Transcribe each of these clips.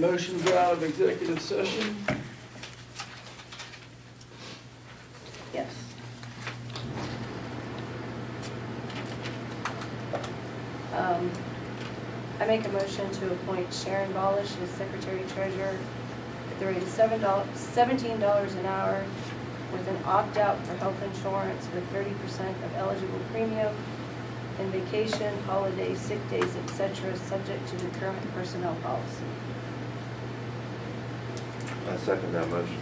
motion to go out of executive session. Yes. I make a motion to appoint Sharon Bolish as Secretary Treasurer at the rate of $17 an hour with an opt-out for health insurance with 30% of eligible premium and vacation, holidays, sick days, etc., subject to the current personnel policy. I second that motion.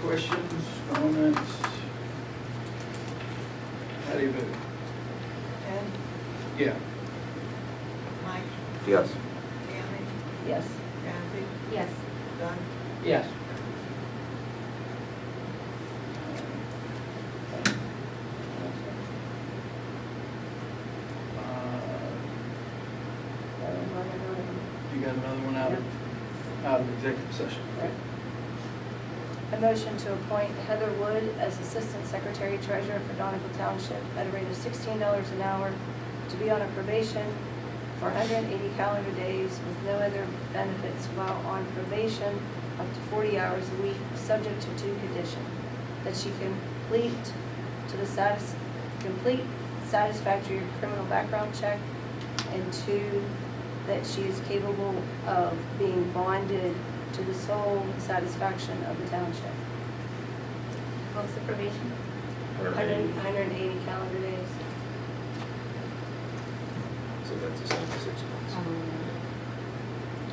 Questions, comments? How do you vote? Ed, Yeah. Mike, Yes. Tammy, Yes. Kathy, Yes. Doug. Yes. You got another one out of executive session. Right. A motion to appoint Heather Wood as Assistant Secretary Treasurer for Donegal Township at a rate of $16 an hour to be on a probation for 180 calendar days with no other benefits while on probation up to 40 hours a week, subject to two conditions: that she complete satisfactory criminal background check, and two, that she is capable of being bonded to the sole satisfaction of the township. What's the probation? 180 calendar days. So that's the same as 6 months.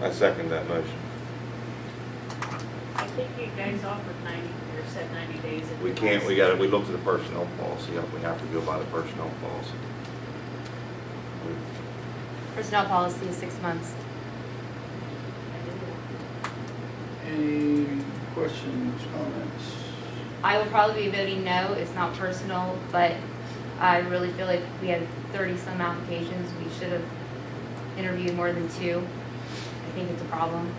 I second that motion. I think you guys offered 90, or said 90 days. We can't, we looked at the personnel policy, we have to go by the personnel policy. Personnel policy is 6 months. Any questions, comments? I will probably be voting no. It's not personal, but I really feel like we had 30-some applications. We should have interviewed more than 2. I think it's a problem.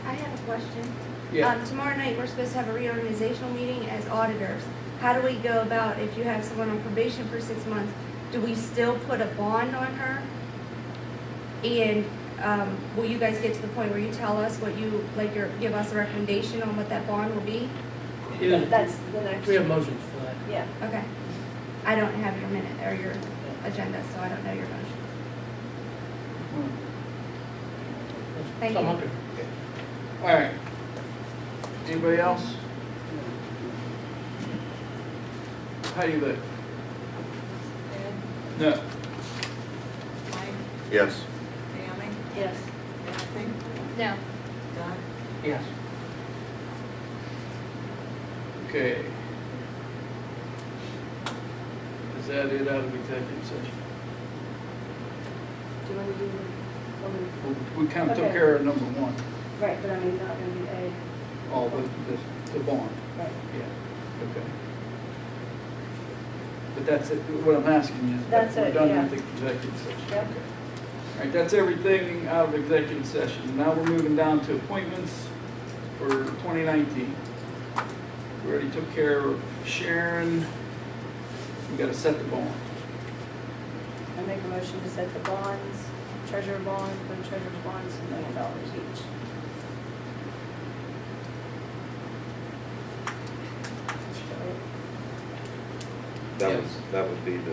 I have a question. Yeah. Tomorrow night, we're supposed to have a reorganizational meeting as auditors. How do we go about if you have someone on probation for 6 months? Do we still put a bond on her? And will you guys get to the point where you tell us what you, give us a recommendation on what that bond will be? Yeah, That's the next. we have motions for that. Yeah. Okay. I don't have your minute or your agenda, so I don't know your motion. Thank So I'm you. up here. All right. Anybody else? How do you vote? Ed, No. Mike, Yes. Tammy, Yes. Kathy, No. Doug. Yes. Okay. Is that it out of executive session? Do you want to do the, We kind of took Okay. care of number 1. right, but I mean, not going to be A. All the bond. Right. Yeah, okay. But that's it, what I'm asking you is That's that we're it, done yeah. with the executive session. Yep. Okay. All right, that's everything out of executive session. Now we're moving down to appointments for 2019. We already took care of Sharon. We got to set the bond. I make a motion to set the bonds, treasurer bond, for the treasurer's bonds, $1 million each. That would be the,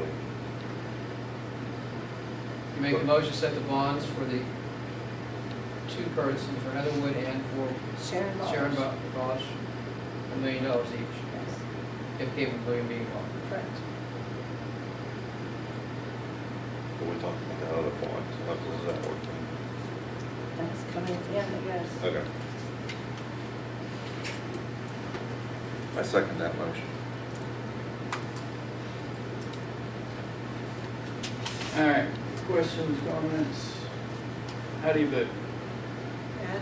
You make a motion to set the bonds for the 2 persons, for Heather Wood and for Sharon Bolish. Sharon Bosch, $1 million each, Yes, if capable of being bought. correct. we talked about the other points, how does that work? That's coming at the end, I guess. Okay. I second that motion. All right, questions, comments? How do you vote? Ed,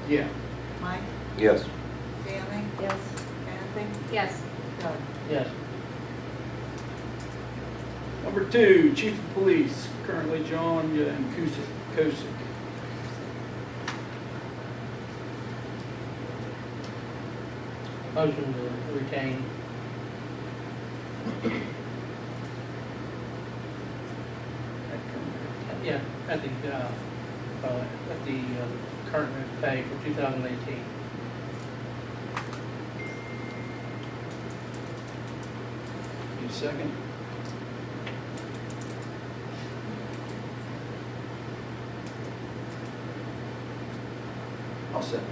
Yeah. Mike, Yes. Tammy, Yes. Kathy, Yes. Doug. Yes. Number 2, Chief of Police, currently John Kosick. Motion to retain Yeah, at the current rate of pay for 2018. Need a second? I'll second.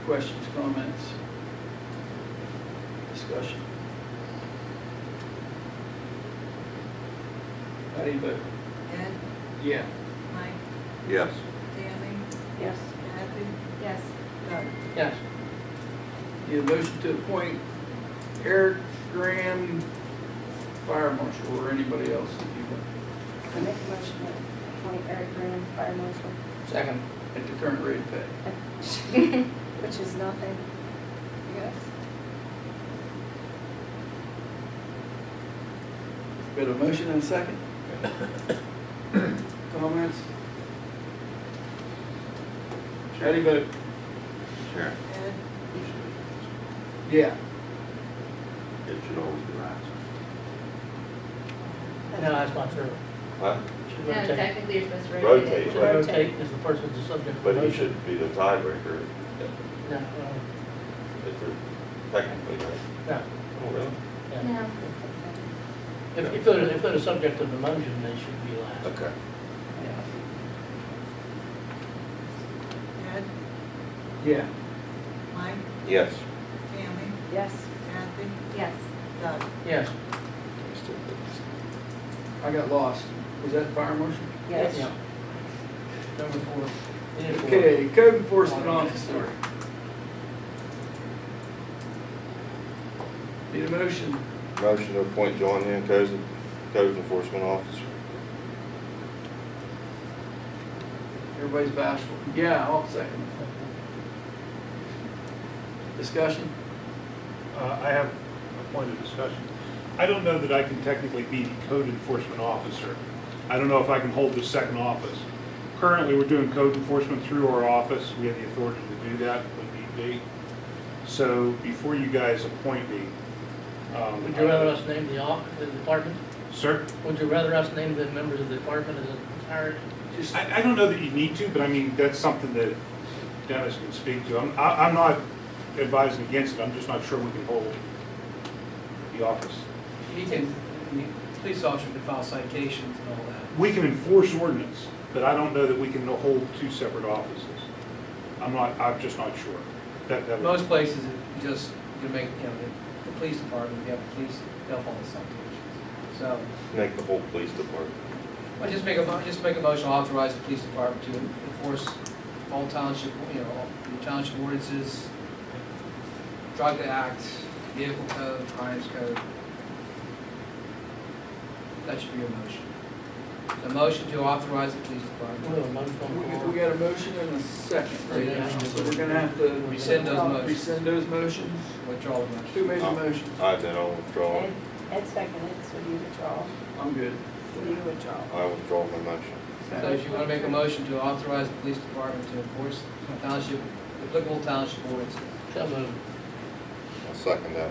Questions, comments? Discussion? How do you vote? Ed, Yeah. Mike, Yes. Tammy, Yes. Kathy, Yes. Doug. Yes. Need a motion to appoint Eric Graham, fire marshal, or anybody else that you want I make a motion to appoint Eric Graham, fire marshal, Second. at the current rate of pay. which is nothing. Yes. Got a motion and a second? Comments? How do you vote? Sure. Ed, Yeah. It should always be last. No, that's not true. What? Should No, rotate. technically you're supposed to rotate Rotate. it. Should rotate if the person's the subject of But the he motion. should be the tiebreaker No, if they're technically right. no, Oh, really? yeah. No. If they're the subject of the motion, they should be last. Okay. Ed, Yeah. Mike, Yes. Tammy, Yes. Kathy, Yes. Doug. Yes. I got lost. Was that fire marshal? Yes. Yeah. Number 4. You need 4. Okay, code enforcement officer. Need a motion? Motion to appoint John Hen, Code Enforcement Officer. Everybody's bashful. Yeah, I'll second. Discussion? I have a point of discussion. I don't know that I can technically be the code enforcement officer. I don't know if I can hold the second office. Currently, we're doing code enforcement through our office. We have the authority to do that when need be. So before you guys appoint me. Would you rather us name the department? Sir? Would you rather us name the members of the department as an entire? Just, I don't know that you need to, but I mean, that's something that Dennis can speak to. I'm not advising against it. I'm just not sure we can hold the office. He can, the police officer can file citations and all that. We can enforce ordinance, but I don't know that we can hold two separate offices. I'm just not sure. That would- Most places, it just, you make, the police department, if you have police, they'll follow citations. So, Make the whole police department. I just make a motion to authorize the police department to enforce all township, all the township ordinances, drug act, vehicle code, crimes code. That should be your motion. The motion to authorize the police department. We have a motion on the floor. we got a motion and a second right now, so we're gonna have to Rescind those motions. rescind those motions. Withdraw the Who motion. made the motions? Then I'll withdraw. Ed seconded, so do you withdraw? I'm good. Do you withdraw? I withdraw my motion. So if you want to make a motion to authorize the police department to enforce township, applicable township ordinances. So moved. I'll second that.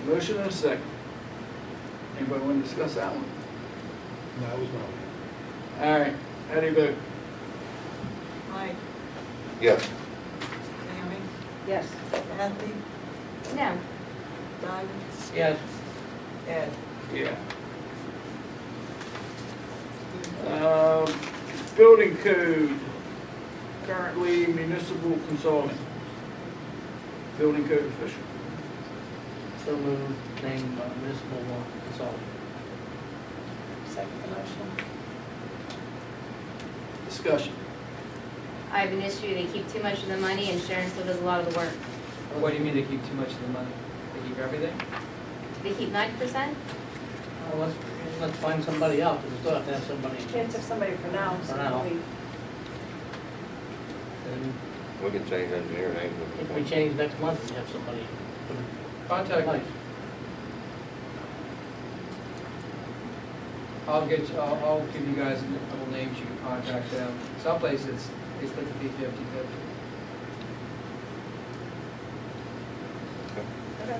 Motion and a second. Anybody want to discuss that one? No, it was not. All right, how do you vote? Mike, Yes. Tammy, Yes. Kathy, No. Doug, Yes. Ed. Yeah. Building code, currently municipal consultant. Building code official. So moved. Name municipal consultant. Second the motion. Discussion. I have an issue, they keep too much of the money and Sharon still does a lot of the work. What do you mean they keep too much of the money? They keep everything? They keep 90%? Well, let's find somebody else, we still have to have somebody. Can't have somebody for now, so For now. we, And We can change engineer names. if we change next month, we have somebody. Contact me. I'll give you guys a couple names, you can contact them. Some places, they split the fee 50/50. okay.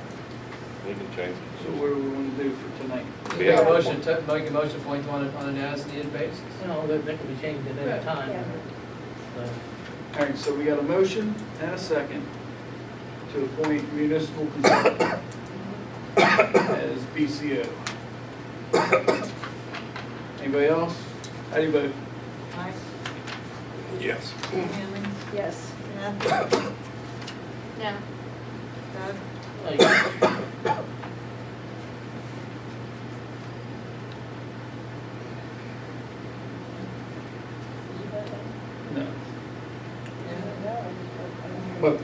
We can change So what do we want to do for tonight? Make a motion to appoint on an as-needed basis. You know, that can be changed at any time. Yeah. So, All right, so we got a motion and a second to appoint municipal consultant as BCO. Anybody else? How do you vote? Mike, it. Yes. Tammy, Yes. Kathy, No. Doug, like, Did you vote No. Ed, no? But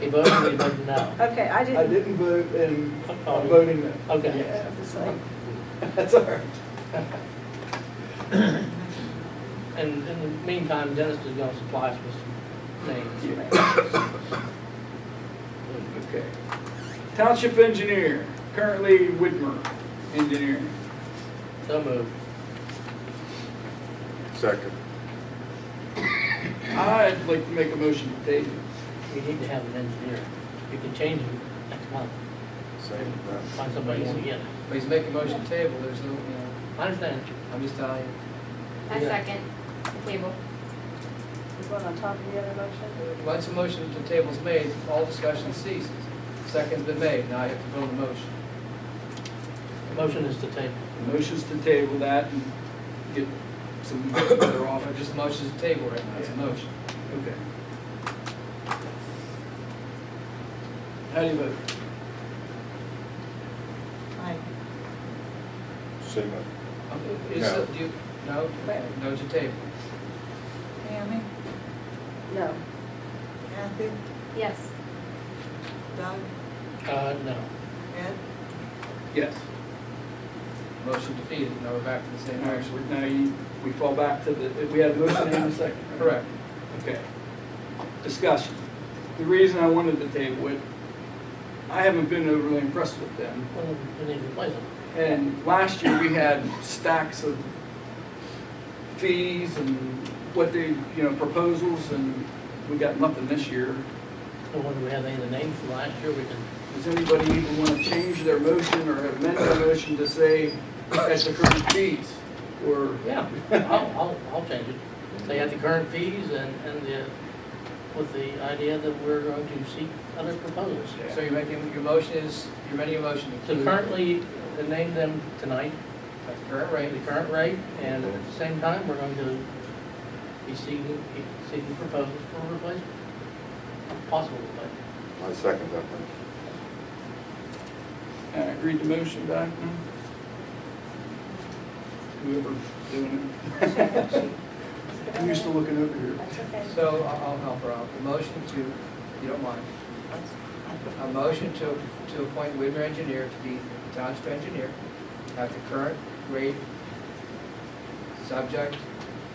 he voted, he voted no. Okay, I didn't. I didn't vote and Oh, I'm voting no. Okay. Yeah, I was like, That's all right. And in the meantime, Dennis is gonna supply us with some names. Okay. Township engineer, currently Whitmer Engineering. So moved. Second. I'd like to make a motion to table. We need to have an engineer. You can change him next month. Same. Find somebody you want to get. But he's making a motion to table, there's no, I understand. I'm just telling you. I Yeah. second the table. is one on top of the other motion? Once a motion to table is made, all discussion ceases. Second's been made, now you have to vote on the motion. The motion is to table. The motion's to table that and get some better Or offer. just a motion to table right now, it's a motion. Okay. How do you vote? Mike, Same. Is No. it- do you, no? Wait. No to table. Tammy, No. Kathy, Yes. Doug, No. Ed, Yes. Motion defeated, now we're back to the same All right, motion. now we fall back to we had a motion and a second. right? Correct. Okay. Discussion. The reason I wanted to table it, I haven't been overly impressed with them. Well, we need to replace him. And last year, we had stacks of fees and what they, proposals, and we got nothing this year. So when we have any of the names from last year, we can, Does anybody even want to change their motion or amend their motion to say at the current fees? Or, yeah, I'll change it. Say at the current fees and with the idea that we're going to seek other proposals. So you're making, your motion is, you're amending your motion to So include currently, name them tonight at the current at rate. the current rate, and at the same time, we're going to be seeking proposals for replacement, possible replacement. I second that one. all right, read the motion back now. Whoever's doing it. I'm used to looking over here. That's okay. So I'll help her out. The motion to, if you don't mind, a motion to appoint Whitmer Engineer to be the township engineer at the current rate, subject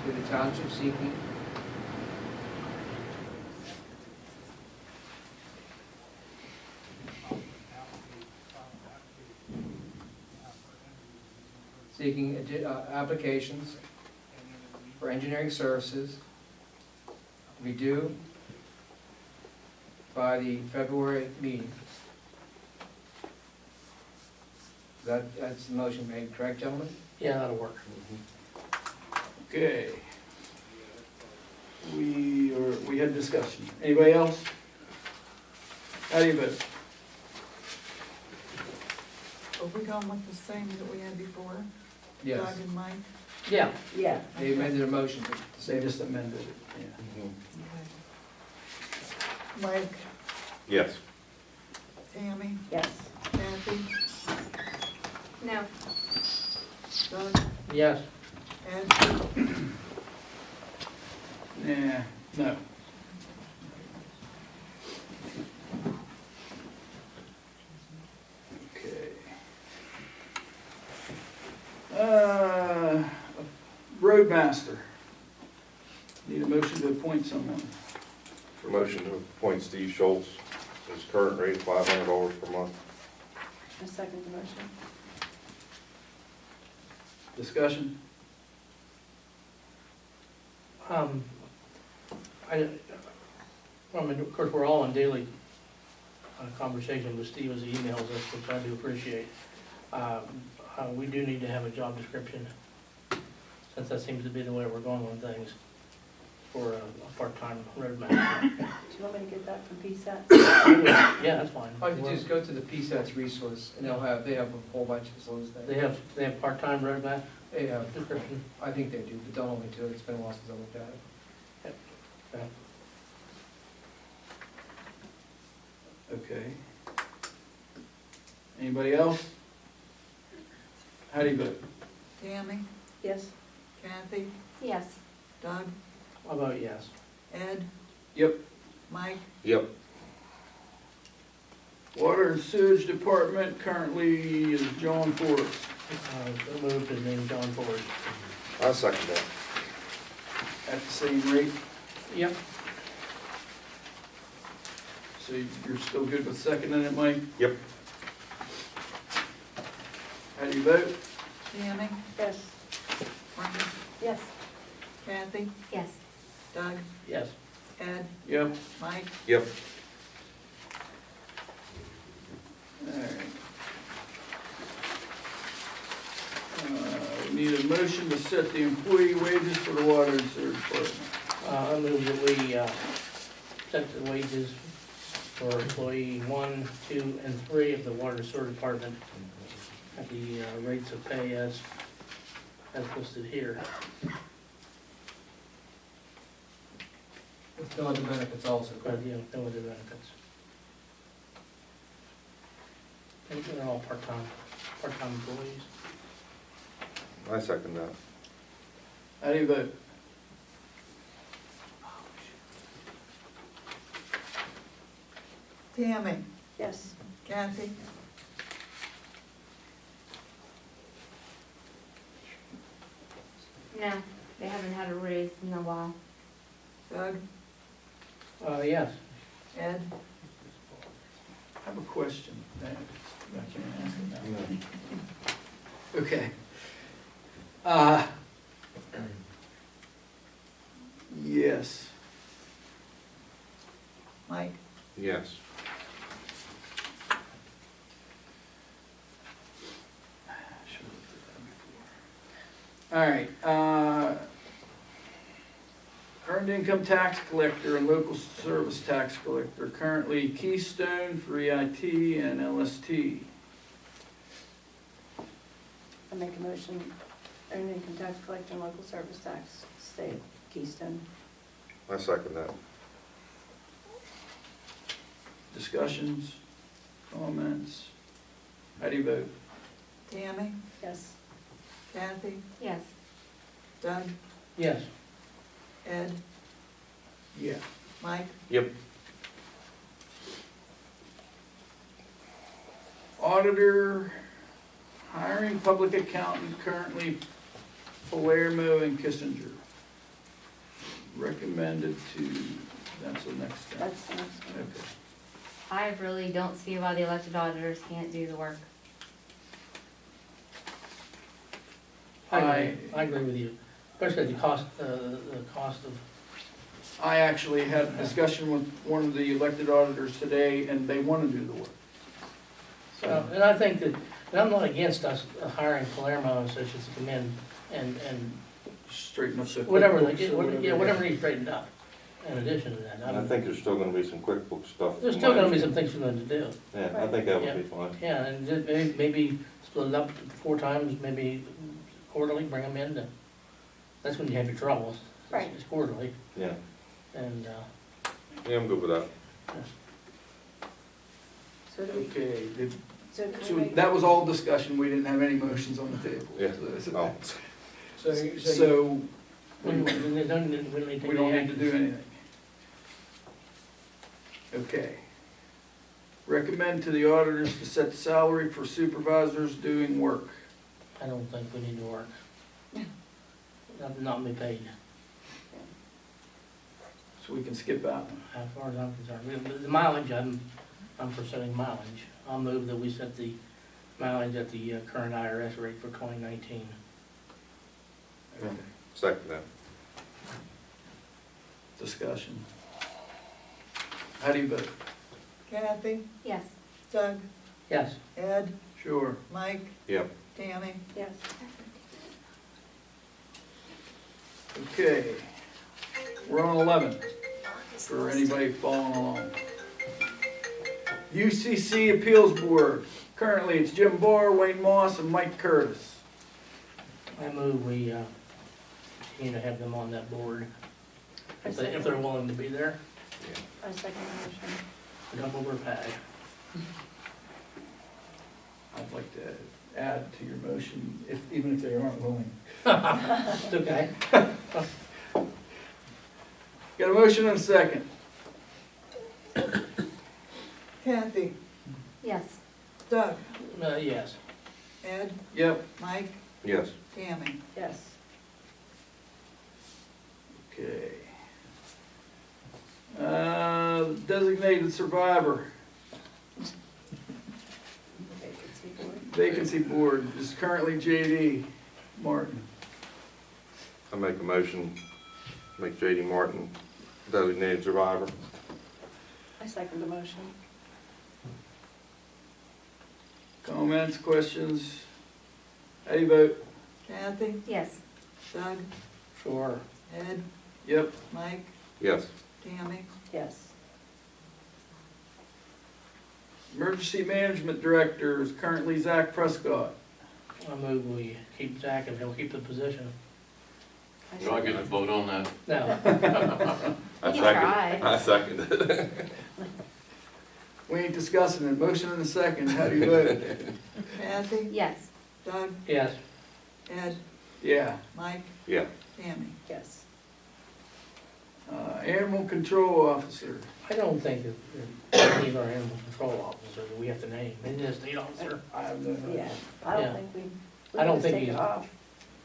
to the township seeking applications for engineering services to be due by the February meeting. That's the motion made, correct, gentlemen? Yeah, that'll work. Okay. We had discussion. Anybody else? How do you vote? are we going with the same that we had before? Yes. Doug and Mike? Yeah, Yeah. They amended their motion to They say just amended it, yeah. Okay. Mike, Yes. Tammy, Yes. Kathy, No. Doug, yes. Ed, Yeah, no. Okay. Roadmaster. Need a motion to appoint someone. Motion to appoint Steve Schultz, his current rate of $500 per month. I second the motion. Discussion? I mean, of course, we're all on daily conversation with Steve as he emails us, which I do appreciate. We do need to have a job description, since that seems to be the way we're going on things, for a part-time road manager. Do you want me to get that from PSAT? Yeah, that's fine. Or you just go to the PSAT's resource, and they have a whole bunch of those things. They have part-time road map They have, description. I think they do, but don't hold me to it, it's been a while since I looked at it. Okay. Okay. Anybody else? How do you vote? Tammy, Yes. Kathy, Yes. Doug, I'll vote yes. Ed, Yep. Mike, Yep. Water and Sewage Department currently is John Forrest. So moved, his name's John Ford. I second that. At the same rate, Yep. so you're still good with seconding it, Mike? Yep. How do you vote? Tammy, Yes. Brenda, Yes. Kathy, Yes. Doug, Yes. Ed, Yep. Mike, Yep. Alright. We need a motion to set the employee wages for the water and sewer department. I move that we set the wages for employee 1, 2, and 3 of the water and sewer department at the rates of pay as listed here. With no other benefits also. But, you know, no other benefits. And they're all part-time employees. I second that. How do you vote? Tammy, Yes. Kathy, No, they haven't had a raise in a while. Doug, Yes. Ed, I have a question. I can't ask it now. Okay. Yes. Mike, Yes. Should've looked at that before. All right, earned income tax collector and local service tax collector, currently Keystone for EIT and LST. I make a motion, earned income tax collector and local service tax, state Keystone. I second that. Discussions, comments? How do you vote? Tammy, Yes. Kathy, Yes. Doug, Yes. Ed, Yeah. Mike, Yep. Auditor, hiring public accountant, currently Palermo and Kissinger. Recommended to, that's the next step. That's the next one. Okay. I really don't see why the elected auditors can't do the work. I agree with you, especially the cost of, I actually had a discussion with one of the elected auditors today, and they want to do the work. and I think that, and I'm not against us hiring Palermo and Associates to come in and Straighten up the whatever, QuickBooks or whatever needs straightened up, in addition to that. And I think there's still gonna be some QuickBooks stuff. There's still gonna be some things for them to do. Yeah, I think that would be fine. Yeah, and maybe split it up 4 times, maybe quarterly, bring them in, that's when you have your troubles. Right. It's quarterly, Yeah, and, yeah, I'm good with that. So do we, Okay, so can so we make? that was all discussion, we didn't have any motions on the table. Yeah. So- Oh, So, we don't need to we take don't any need to action. do anything. Okay. Recommend to the auditors to set salary for supervisors doing work. I don't think we need to work. Not be paid, So we can skip out. as far as I'm concerned. The mileage, I'm for setting mileage. I'll move that we set the mileage at the current IRS rate for 2019. Okay. second that. Discussion. How do you vote? Kathy, Yes. Doug, Yes. Ed, Sure. Mike, Yep. Tammy. Yes. Okay. We're on 11, for anybody following along. UCC Appeals Board. Currently, it's Jim Barr, Wayne Moss, and Mike Curtis. I move we, continue to have them on that board. I If they're second. willing to be there, I second the motion. double their pay. I'd like to add to your motion, even if they aren't willing. It's okay. Got a motion and a second. Kathy, Yes. Doug, Yes. Ed, Yep. Mike, Yes. Tammy. Yes. Okay. Designated survivor. Vacancy board. Vacancy Board is currently JD Martin. I make a motion, make J.D. Martin designated survivor. I second the motion. Comments, questions? How do you vote? Kathy, Yes. Doug, Sure. Ed, Yep. Mike, Yes. Tammy. Yes. Emergency Emergency Management Director is currently Zach Prescott. I move we keep Zach and he'll keep the position. I Do I get a second. vote on that? No. I You can second. try. I second it. We ain't discussing it. Motion and a second. How do you vote? Kathy, Yes. Doug, Yes. Ed, Yeah. Mike, Yeah. Tammy. Yes. Animal Control Officer. I don't think that he's our animal control officer that we have to name. He's just the officer. I have no, Yeah, I don't Yeah. think we I don't can just think take it he's- off.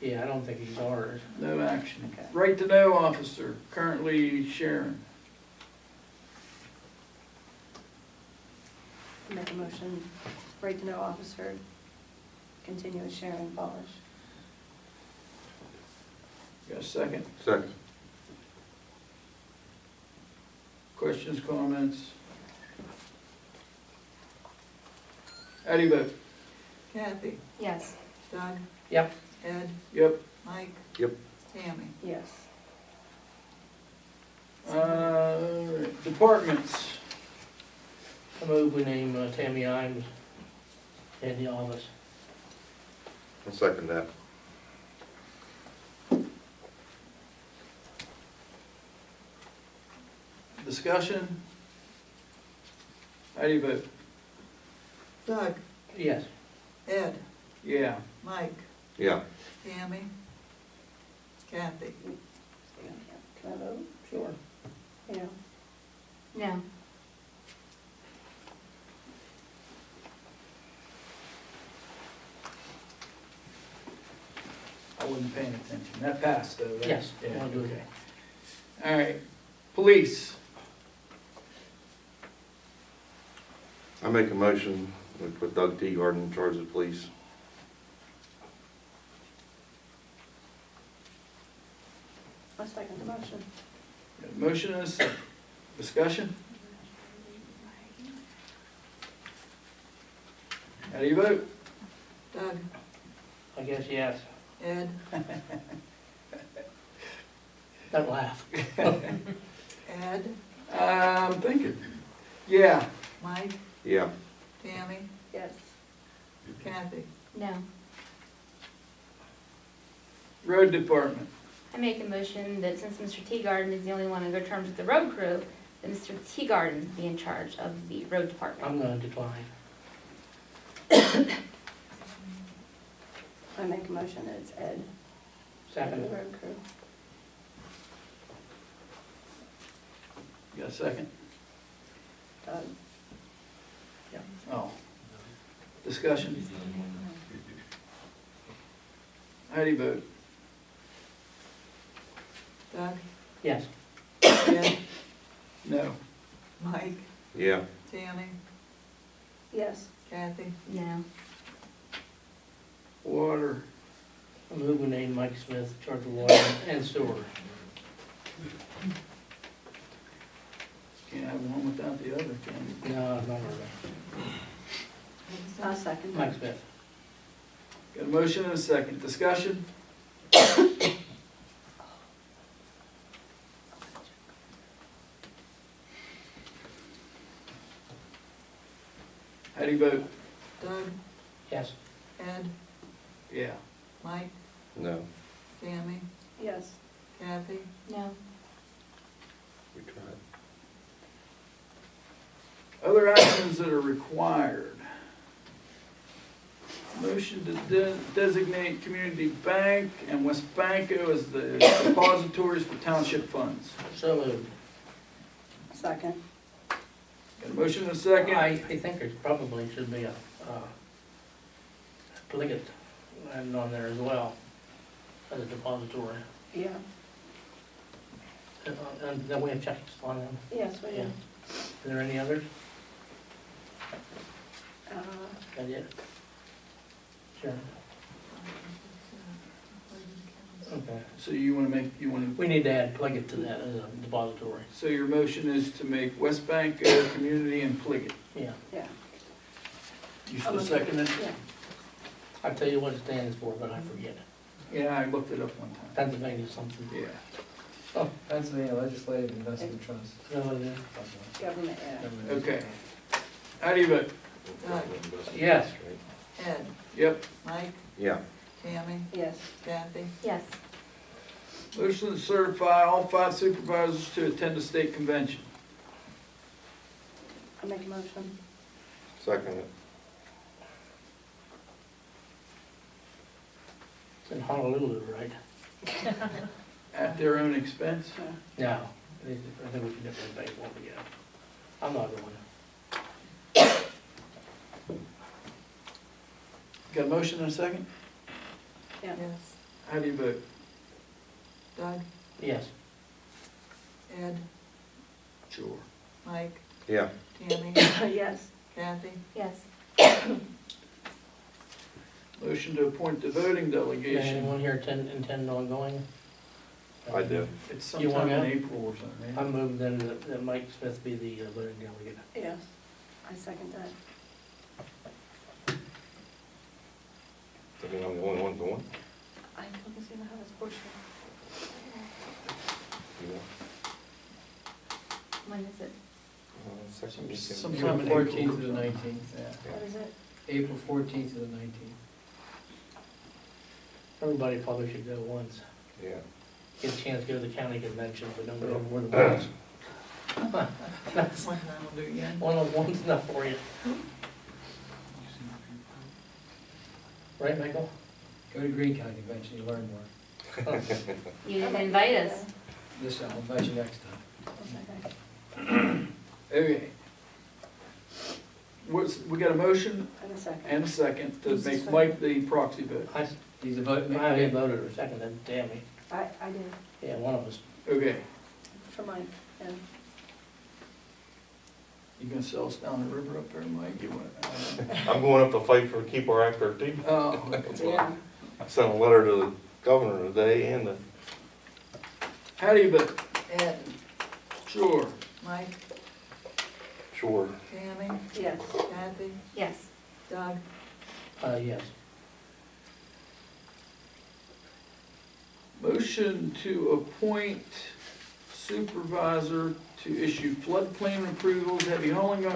Yeah, I don't think he's ours. no action. Okay. Right to Know Officer, currently Sharon. Make a motion, right to know officer, continue with Sharon Polish. Got a second? Second. Questions, comments? How do you vote? Kathy, Yes. Doug, Yep. Ed, Yep. Mike. Yep. Tammy. Yes. Departments. I move we name Tammy Imes in the office. I'll second that. Discussion? How do you vote? Doug, Yes. Ed, Yeah. Mike, Yeah. Tammy. Kathy. Can I vote? Sure. Yeah. No. I wasn't paying attention. That passed though, right? Yes. Yeah, I'll do it. okay. All right. Police. I make a motion, we put Doug Teagarden in charge of the police. I second the motion. Got a motion and a second. Discussion? How do you vote? Doug, I guess yes. Ed, Don't laugh. Ed, I'm thinking. Yeah. Mike, Yeah. Tammy, Yes. Kathy. No. Road Department. I make a motion that since Mr. Teagarden is the only one on good terms with the road crew, that Mr. Teagarden be in charge of the road department. I'm gonna decline. I make a motion that it's Ed. Second. The road crew. You got a second? Doug. Oh. Discussion? How do you vote? Doug, Yes. Ed, No. Mike, Yeah. Tammy, Yes. Kathy. No. Water. I move we name Mike Smith in charge of water and sewer. Can't have one without the other, can you? No, not really. I'll second Mike that. Smith. Got a motion and a second. Discussion? How do you vote? Doug, Yes. Ed, Yeah. Mike, No, Tammy, Yes. Kathy, No. we tried. Other actions that are required. Motion to designate Community Bank and West Banco as the depositories for township funds. So moved. Second. Got a motion and a second? I think there probably should be a Pliget and on there as well, as a depository. Yeah. And then we have checks on them. Yes, we Yeah. do. Is there any others? That it? Sure. Okay. So you wanna make, We need to add Pliget to that as a depository. so your motion is to make West Banco, Community, and Pliget. Yeah. Yeah. You still second it? Yeah. I'll tell you what it stands for, but I forget. Yeah, I looked it up one time. Pennsylvania something. Yeah. Oh, Pennsylvania Legislative Investment Trust. is that what it is? Government, yeah. Okay. How do you vote? Yes. Ed, Yep. Mike, Yeah, Tammy, Yes. Kathy, Yes. Motion to certify all 5 supervisors to attend the state convention. I make a motion. second it. It's in Honolulu, right? At their own expense. No, I think we should definitely pay one together. I'm not going. Got a motion and a second? Yeah. yes, How do you vote? Doug, Yes. Ed, Sure. Mike, Yeah, Tammy, Yes. Kathy, Yes. Motion to appoint the voting Does delegation. anyone here intend on going? I do. It's You sometime wanna in go? April or something, I right? move then that Mike Smith be the voting delegate. Yes. I second that. I think I'm the only one going. I think it's gonna have a sports You know? When is it? Second weekend. Sometime in April April. 14th to the 19th. Yeah. What is it? April 14th to the 19th. Everybody probably should go once. Yeah. Get a chance to go to the county convention, but don't go more than once. That's one time we'll do it again. one's enough for you. Right, Michael? Go to Green County Convention, you learn more. You didn't invite us. This, I'll invite you next time. Okay. We got a motion And a second. and a second to Who's the make second? Mike the proxy vote. He's a vote. I haven't voted or seconded, Tammy. I did, Yeah, one of us. Okay. for Mike, and You gonna sell us down the river up there, Mike? You want? I'm going up to fight for keep our act 13. Oh, yeah. I sent a letter to the governor today and the, how do you vote? Ed, Sure. Mike, sure. Tammy, Yes. Kathy, Yes. Doug, Yes. Motion to appoint supervisor to issue floodplain approvals, heavy hauling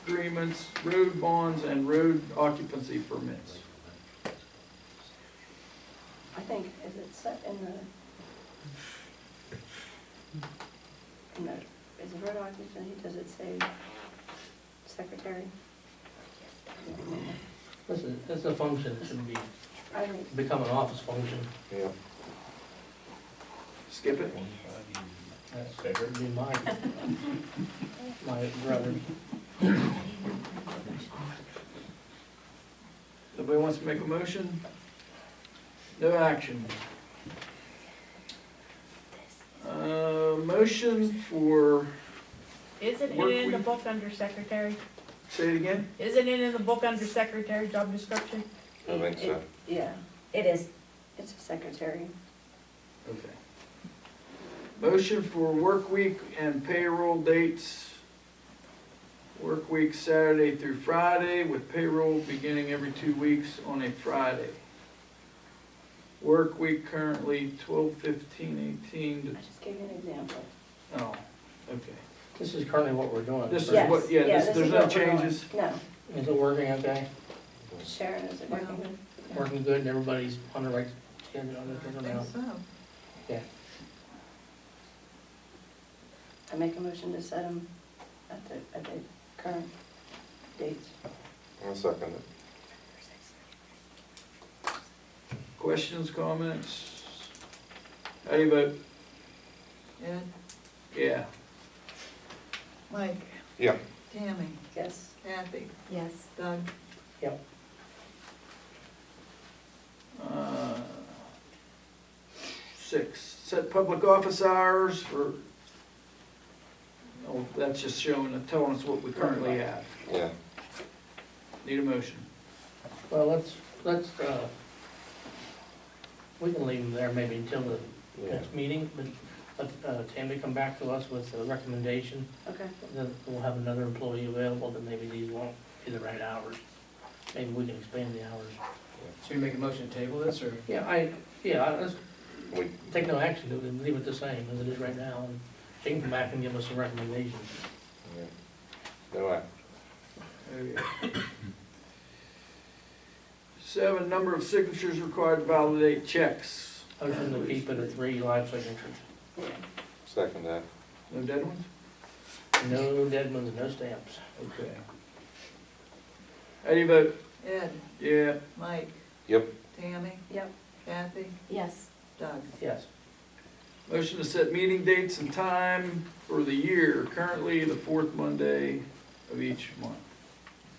agreements, road bonds, and road occupancy permits. I think, is it set in the, is it road occupancy, does it say secretary? This is a function, it should I think, become an office function. Yeah. Skip it? That would be my brother. Nobody wants to make a motion? No action. Motion for, Isn't it Work in the week. book under secretary? say it again? Isn't it in the book under secretary job description? I think so. yeah, it is, it's a secretary. Okay. Motion for work week and payroll dates Work week Saturday through Friday with payroll beginning every 2 weeks on a Friday. Work week currently 12/15/18 I just gave you an example. to, oh, okay. This is currently what we're doing. This is Yes, what, yeah, yeah, this, this there's is no what we're doing. changes. No, Is it working okay? Sharon, is it working good? Working good and everybody's on the right schedule on I this think now? so. Yeah. I make a motion to set them at the current dates. I'll second it. Questions, comments? How do you vote? Ed, Yeah. Mike, Yeah. Tammy, Yes. Kathy, Yes. Doug, Uh, 6, set public office hours for, oh, that's just showing, telling us what we currently have. Yeah. Need a motion. Well, we can leave them there maybe until the Yeah. next meeting, but let Tammy come back to us with a recommendation. Okay. Then we'll have another employee available that maybe these won't be the right hours. Maybe we can expand the hours. So you make a motion to table this, or? Let's We, take no action to it and leave it the same as it is right now. And she can come back and give us some recommendations. yeah. No, Okay. 7, number of signatures required to validate checks. Motion to keep it at 3 live signatures. Yeah. second that. No dead ones? No dead ones, no stamps. Okay. How do you vote? Ed, Yeah. Mike, Yep. Tammy, Yep. Kathy, Yes. Doug. Yes. Motion to set meeting dates and time for the year, currently the 4th Monday of each month.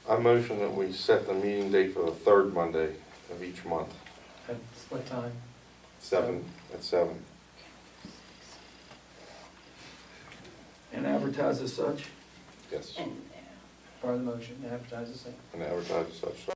I motion that we set the meeting date for the 3rd Monday of each month, At what time? 7, at 7. And advertise as such. Yes. And, Part of the motion, advertise the same. And advertise as such.